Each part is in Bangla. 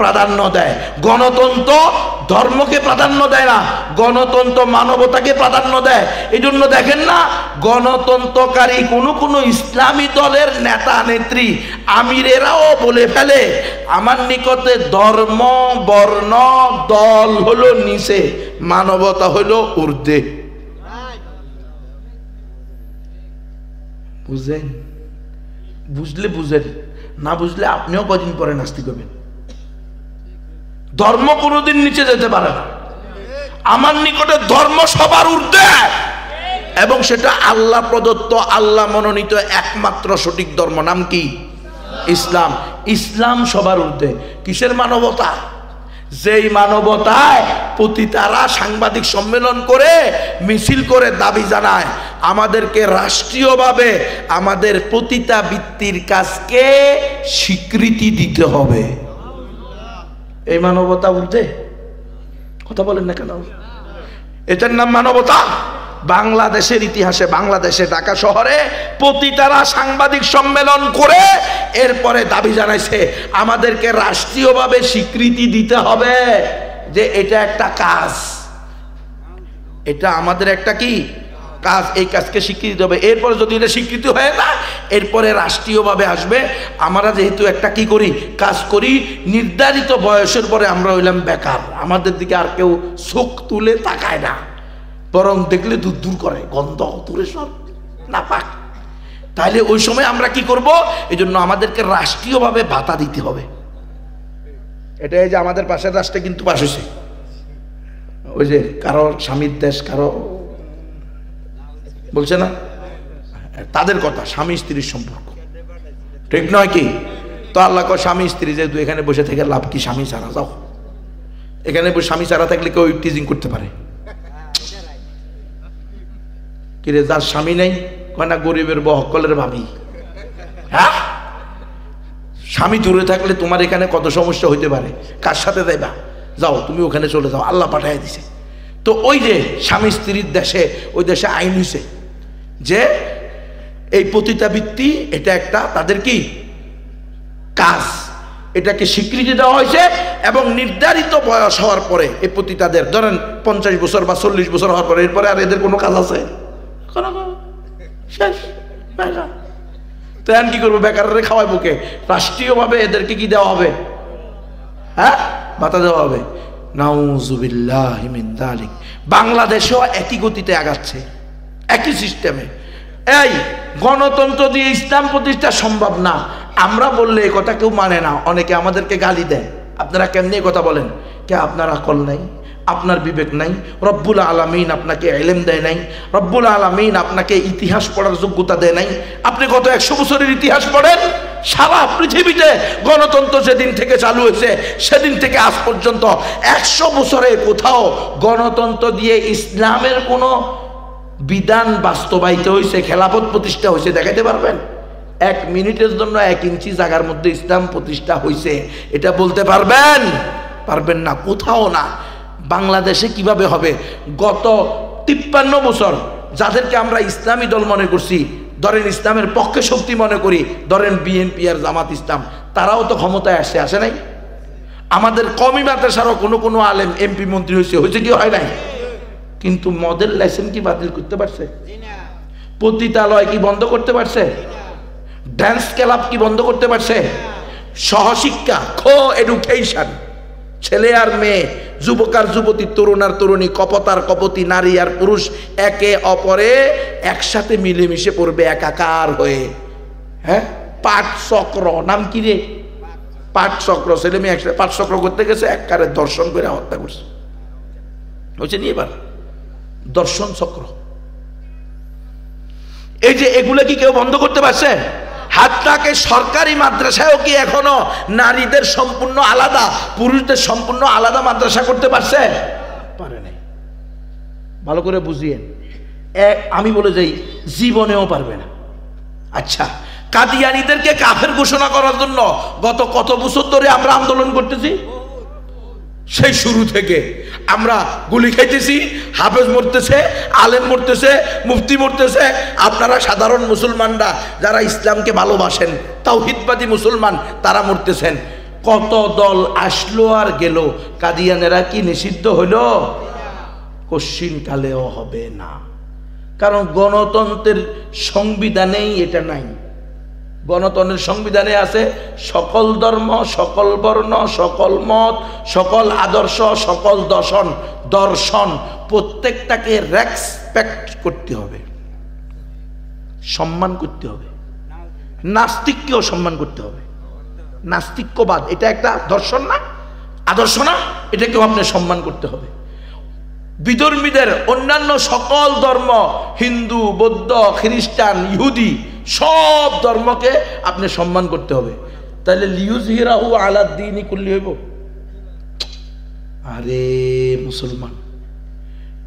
প্রাধান্য দেয়। গণতন্ত্র ধর্মকে প্রাধান্য দেয় না, গণতন্ত্র মানবতাকে প্রাধান্য দেয়। এই জন্য দেখেন না, গণতন্ত্রকারী কোনো ইসলামী দলের নেতা নেত্রী আমিরেরাও বলে ফেলে, আমার নিকটে ধর্ম বর্ণ দল হলো নিচে, মানবতা হলো ঊর্ধ্বে। বুঝেন? বুঝলে বুঝেন, না বুঝলে আপনিও কদিন পরে নাস্তিক হবেন। ধর্ম কোনোদিন নিচে যেতে পারে না, আমার নিকটে ধর্ম সবার ঊর্ধ্বে, এবং সেটা আল্লাহ প্রদত্ত আল্লাহ মনোনীত একমাত্র সঠিক ধর্ম। নাম কি? ইসলাম। ইসলাম সবার ঊর্ধ্বে। কিসের মানবতা? যেই মানবতায় পতিতারা সাংবাদিক সম্মেলন করে মিছিল করে দাবি জানায় আমাদেরকে রাষ্ট্রীয়ভাবে আমাদের পতিতাবৃত্তির কাজকে স্বীকৃতি দিতে হবে। এই মানবতা ঊর্ধ্বে? কথা বলেন না কেন? এটার নাম মানবতা? বাংলাদেশের ইতিহাসে, বাংলাদেশে ঢাকা শহরে পতিতারা সাংবাদিক সম্মেলন করে এরপরে দাবি জানাইছে আমাদেরকে রাষ্ট্রীয়ভাবে স্বীকৃতি দিতে হবে যে এটা একটা কাজ, এটা আমাদের একটা কি কাজ, এই কাজকে স্বীকৃতি দেবে। এরপরে যদি এটা স্বীকৃতি হয় না, এরপরে রাষ্ট্রীয়ভাবে আসবে। আমরা যেহেতু একটা কি করি, কাজ করি, নির্ধারিত বয়সের পরে আমরা হইলাম বেকার, আমাদের দিকে আর কেউ চোখ তুলে তাকায় না, বরং দেখলে দূর দূর করে, গন্ধ দূরে সব নাপাক। তাহলে ওই সময় আমরা কি করব? এই জন্য আমাদেরকে রাষ্ট্রীয়ভাবে ভাতা দিতে হবে। এটা এই যে আমাদের পাশের রাষ্ট্রে কিন্তু পাশ হয়েছে, ওই যে কারো স্বামীর দেশ, কারো বলছে না, তাদের কথা, স্বামী স্ত্রীর সম্পর্ক, ঠিক নয় কি? তো আল্লাহ কয় স্বামী স্ত্রী যেহেতু এখানে বসে থেকে লাভ কি? স্বামী ছাড়া যাও। এখানে স্বামী ছাড়া থাকলে কেউ টিজিং করতে পারে? কিরে যার স্বামী নেই কয় না গরিবের বহকলের ভাবি। হ্যাঁ, স্বামী দূরে থাকলে তোমার এখানে কত সমস্যা হইতে পারে, কার সাথে যাইবা? যাও তুমি ওখানে চলে যাও, আল্লাহ পাঠাই দিছে। তো ওই যে স্বামী স্ত্রীর দেশে, ওই দেশে আইন হয়েছে যে এই পতিতাবৃত্তি এটা একটা তাদের কি কাজ, এটাকে স্বীকৃতি দেওয়া হয়েছে। এবং নির্ধারিত বয়স হওয়ার পরে এই পতিতাদের, ধরেন 50 বছর বা 40 বছর হওয়ার পরে, এরপরে আর এদের কোনো কাজ আছে? শেষ। তো এখন কি করবো? বেকারে খাওয়াই বুকে, রাষ্ট্রীয়ভাবে এদেরকে কি দেওয়া হবে? হ্যাঁ, ভাতা দেওয়া হবে। নাউজুবিল্লাহি মিন যালিক। বাংলাদেশেও একই গতিতে আগাচ্ছে, একই সিস্টেমে। এই গণতন্ত্র দিয়ে ইসলাম প্রতিষ্ঠা সম্ভব না আমরা বললে এই কথা কেউ মানে না, অনেকে আমাদেরকে গালি দেয়। আপনারা কেমনি কথা বলেন? কে আপনার আকল নাই, আপনার বিবেক নাই, রব্বুল আলামিন আপনাকে ইলম দেয় নাই, রব্বুল আলামিন আপনাকে ইতিহাস পড়ার যোগ্যতা দেয় নাই। আপনি গত 100 বছরের ইতিহাস পড়েন, সারা পৃথিবীতে গণতন্ত্র যেদিন থেকে চালু হয়েছে সেদিন থেকে আজ পর্যন্ত 100 বছরে কোথাও গণতন্ত্র দিয়ে ইসলামের কোনো বিধান বাস্তবায়িত হয়েছে, খেলাফত প্রতিষ্ঠা হয়েছে দেখাতে পারবেন? 1 মিনিটের জন্য 1 ইঞ্চি জায়গার মধ্যে ইসলাম প্রতিষ্ঠা হয়েছে এটা বলতে পারবেন? পারবেন না, কোথাও না। বাংলাদেশে কিভাবে হবে? গত 53 বছর যাদেরকে আমরা ইসলামী দল মনে করছি, ধরেন ইসলামের পক্ষে শক্তি মনে করি, ধরেন বিএনপি আর জামাত ইসলাম, তারাও তো ক্ষমতায় আসে নাই? আমাদের কওমি মাদ্রাসারও কোনো আলেম এমপি মন্ত্রী হয়েছে কি হয় নাই? কিন্তু মদের লাইসেন্স কি বাতিল করতে পারছে? পতিতালয় কি বন্ধ করতে পারছে? ড্যান্স ক্লাব কি বন্ধ করতে পারছে? সহশিক্ষা, কো এডুকেশন, ছেলে আর মেয়ে, যুবক আর যুবতী, তরুণ আর তরুণী, কপত আর কপতি, নারী আর পুরুষ একে অপরে একসাথে মিলেমিশে পড়বে একাকার হয়ে। হ্যাঁ, পাঠচক্র নাম কি রে? পাঠচক্র, ছেলে মেয়ে একসাথে পাঠচক্র করতে গেছে, এককারে দর্শন করে হত্যা করছে। হচ্ছে নি এবার দর্শন চক্র। এই যে এগুলো কি কেউ বন্ধ করতে পারছে? হাত্তাকে সরকারি মাদ্রাসায়ও কি এখনো নারীদের সম্পূর্ণ আলাদা, পুরুষদের সম্পূর্ণ আলাদা মাদ্রাসা করতে পারছে? পারে নাই। ভালো করে বুঝিয়েন, আমি বলে যাই জীবনেও পারবে না। আচ্ছা, কাদিয়ানীদেরকে কাফের ঘোষণা করার জন্য গত কত বছর ধরে আমরা আন্দোলন করতেছি? সেই শুরু থেকে আমরা গুলি খাইতেছি, হাফেজ মরতেছে, আলেম মরতেছে, মুফতি মরতেছে। আপনারা সাধারণ মুসলমানরা যারা ইসলামকে ভালোবাসেন, তাওহীদবাদী মুসলমান, তারা মরতেছেন। কত দল আসলো আর গেল, কাদিয়ানেরা কি নিষিদ্ধ হইল? কশ্চিন কালেও হবে না, কারণ গণতন্ত্রের সংবিধানেই এটা নাই। গণতন্ত্রের সংবিধানে আছে সকল ধর্ম, সকল বর্ণ, সকল মত, সকল আদর্শ, সকল দর্শন প্রত্যেকটাকে রেসপেক্ট করতে হবে, সম্মান করতে হবে। নাস্তিককেও সম্মান করতে হবে। নাস্তিক্যবাদ এটা একটা দর্শন না, আদর্শ না, এটাকেও আপনি সম্মান করতে হবে। বিধর্মীদের অন্যান্য সকল ধর্ম, হিন্দু, বৌদ্ধ, খ্রিস্টান, ইহুদি, সব ধর্মকে আপনি সম্মান করতে হবে। তাহলে লিউজহিরাহু আলা দ্বীনি কুল্লি হইব? আরে মুসলমান,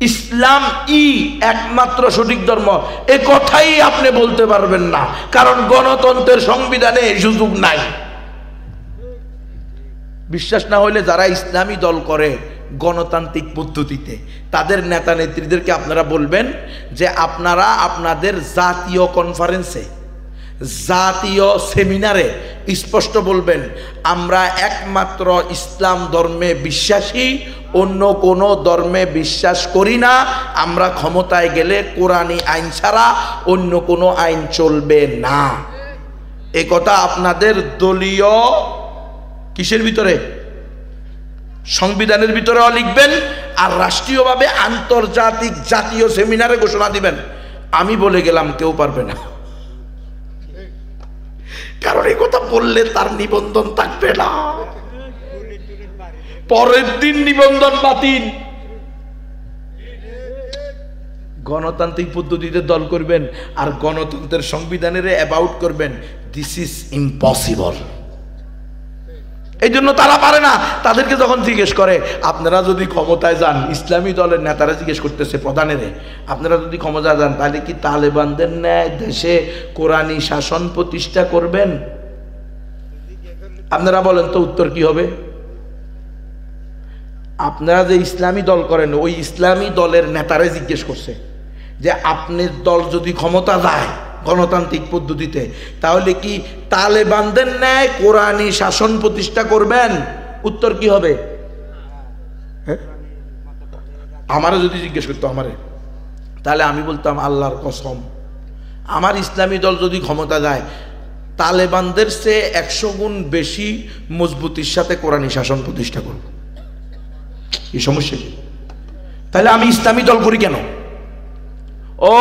ইসলাম একমাত্র সঠিক ধর্ম এ কথাই আপনি বলতে পারবেন না, কারণ গণতন্ত্রের সংবিধানে এই সুযোগ নাই। বিশ্বাস না হলে যারা ইসলামী দল করে গণতান্ত্রিক পদ্ধতিতে, তাদের নেতা নেত্রীদেরকে আপনারা বলবেন যে আপনারা আপনাদের জাতীয় কনফারেন্সে, জাতীয় সেমিনারে স্পষ্ট বলবেন আমরা একমাত্র ইসলাম ধর্মে বিশ্বাসী, অন্য কোনো ধর্মে বিশ্বাস করি না। আমরা ক্ষমতায় গেলে কোরআনী আইন ছাড়া অন্য কোনো আইন চলবে না। এ কথা আপনাদের দলীয় কিসের ভিতরে? সংবিধানের ভিতরেও লিখবেন, আর রাষ্ট্রীয়ভাবে আন্তর্জাতিক জাতীয় সেমিনারে ঘোষণা দিবেন। আমি বলে গেলাম, কেউ পারবে না, কারণ এই কথা বললে তার নিবন্ধন থাকবে না, পরের দিন নিবন্ধন বাতিল। গণতান্ত্রিক পদ্ধতিতে দল করবেন আর গণতন্ত্রের সংবিধানের অ্যাবাউট করবেন, দিস ইজ ইম্পসিবল। এই জন্য তারা পারে না। তাদেরকে যখন জিজ্ঞেস করে আপনারা যদি ক্ষমতায় যান, ইসলামী দলের নেতারা জিজ্ঞেস করতেছে প্রধানের, আপনারা যদি ক্ষমতায় যান তাহলে কি তালেবানদের ন্যায় দেশে কোরআনী শাসন প্রতিষ্ঠা করবেন? আপনারা বলেন তো উত্তর কি হবে? আপনারা যে ইসলামী দল করেন, ওই ইসলামী দলের নেতারা জিজ্ঞেস করছে যে আপনার দল যদি ক্ষমতা যায় গণতান্ত্রিক পদ্ধতিতে, তাহলে কি তালেবানদের ন্যায় কোরআনী শাসন প্রতিষ্ঠা করবেন? উত্তর কি হবে? আমারও যদি জিজ্ঞেস করতো আমারে, তাহলে আমি বলতাম আল্লাহর কসম, আমার ইসলামী দল যদি ক্ষমতা যায় তালেবানদের চেয়ে 100 গুণ বেশি মজবুতির সাথে কোরআনী শাসন প্রতিষ্ঠা করব। এই সমস্যা কি? তাহলে আমি ইসলামী দল করি কেন? ও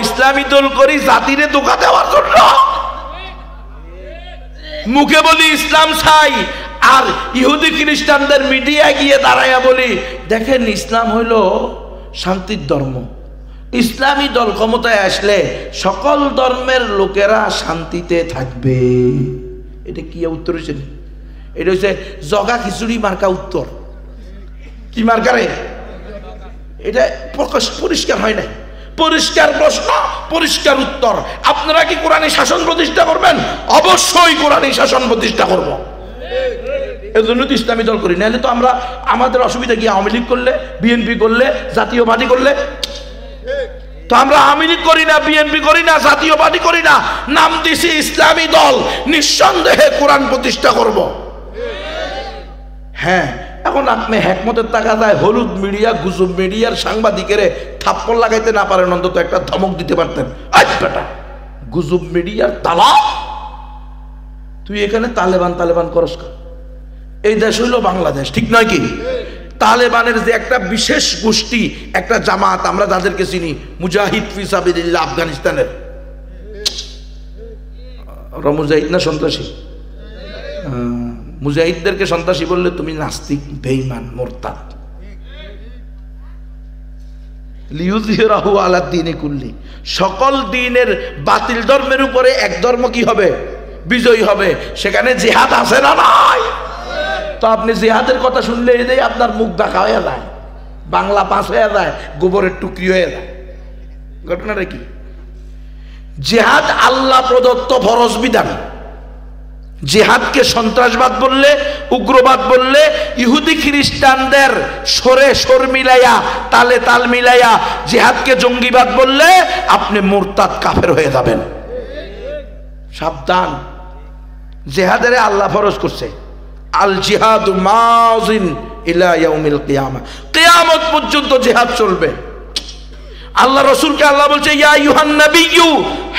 ইসলামী দল করি জাতিরে ধোঁকা দেওয়ার জন্য। মুখে বলি ইসলাম চাই, আর ইহুদি খ্রিস্টানদের মিডিয়ায় গিয়ে দাঁড়াইয়া বলি দেখেন ইসলাম হইল শান্তির ধর্ম। ইসলামী দল ক্ষমতায় আসলে সকল ধর্মের লোকেরা শান্তিতে থাকবে। এটা কি উত্তর হয়েছে? এটা হচ্ছে জগা খিচুড়ি মার্কা উত্তর। কি মার্কারে? এটা পরিষ্কার হয় নাই। পরিষ্কার প্রশ্ন, পরিষ্কার উত্তর। আপনারা কি কোরআনী শাসন প্রতিষ্ঠা করবেন? অবশ্যই কোরআনী শাসন প্রতিষ্ঠা করব। এই জন্য তো ইসলামী দল করি, নাহলে তো আমরা আমাদের অসুবিধা কি? আওয়ামী লীগ করলে, বিএনপি করলে, জাতীয় পার্টি করলে, তো আমরা আওয়ামী লীগ করি না, বিএনপি করি না, জাতীয় পার্টি করি না, নাম দিছি ইসলামী দল। নিঃসন্দেহে কোরআন প্রতিষ্ঠা করব। হ্যাঁ, এখন আপনি হেকমতের টাকা যায় হলুদ মিডিয়া, গুজব মিডিয়ার সাংবাদিকের থাপ্পড় লাগাইতে না পারেন, অন্তত একটা ধমক দিতে পারতেন। বেটা গুজব মিডিয়ার তালা, তুই এখানে তালেবান তালেবান করস। এই দেশ হইল বাংলাদেশ, ঠিক নয় কি? তালেবানের যে একটা বিশেষ গোষ্ঠী, একটা জামাত, আমরা যাদেরকে চিনি মুজাহিদ ফি সাবিলিল্লাহ, আফগানিস্তানের মুজাহিদ না সন্ত্রাসী? মুজাহিদদেরকে সন্ত্রাসী বললে তুমি নাস্তিক, বেঈমান, মুরতাদ। লিউযহিরাহু আলা দ্বীনি কুল্লি, সকল দ্বীনের বাতিল ধর্মের উপরে এক ধর্ম কি হবে? বিজয়ী হবে। সেখানে জিহাদ আছে না নাই? তো আপনি জিহাদের কথা শুনলে এই যে আপনার মুখ দেখা হয়ে যায়, বাংলা পাস হয়ে যায়, গোবরের টুকরি হয়ে যায়। ঘটনাটা কি? জিহাদ আল্লাহ প্রদত্ত ফরজ বিধান। জিহাদকে সন্ত্রাসবাদ বললে, উগ্রবাদ বললে, ইহুদি খ্রিস্টানদের সরে সর মিলাইয়া, তালে তাল মিলাইয়া জিহাদকে জঙ্গিবাদ বললে আপনি মুরতাদ, কাফের হয়ে যাবেন। সাবধান। জিহাদের আল্লাহ ফরজ করছে, আল জিহাদু মাযিন ইলা ইয়াউমিল কিয়ামা, কিয়ামত পর্যন্ত জিহাদ চলবে। আল্লাহ রাসূলকে আল্লাহ বলছে ইয়া আইয়ুহান নাবিয়্যু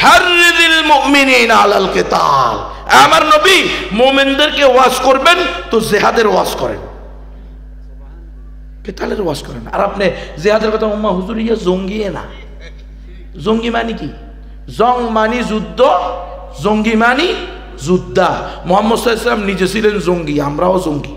হাররিদিল মুমিনিনা আলাল কিতাল, আমার নবী মুমিনদেরকে ওয়াজ করবেন তো জিহাদের ওয়াজ করেন, কিতালের ওয়াজ করেন। আর আপনি জিহাদের কথা উম্মা হুজুর ইয়া জঙ্গিয়ে না, জঙ্গি মানে কি? জং মানি যুদ্ধ, জঙ্গি মানি যোদ্ধা। মুহাম্মদ সাল্লাল্লাহু আলাইহি ওয়াসাল্লাম নিজে ছিলেন জঙ্গি, আমরাও জঙ্গি।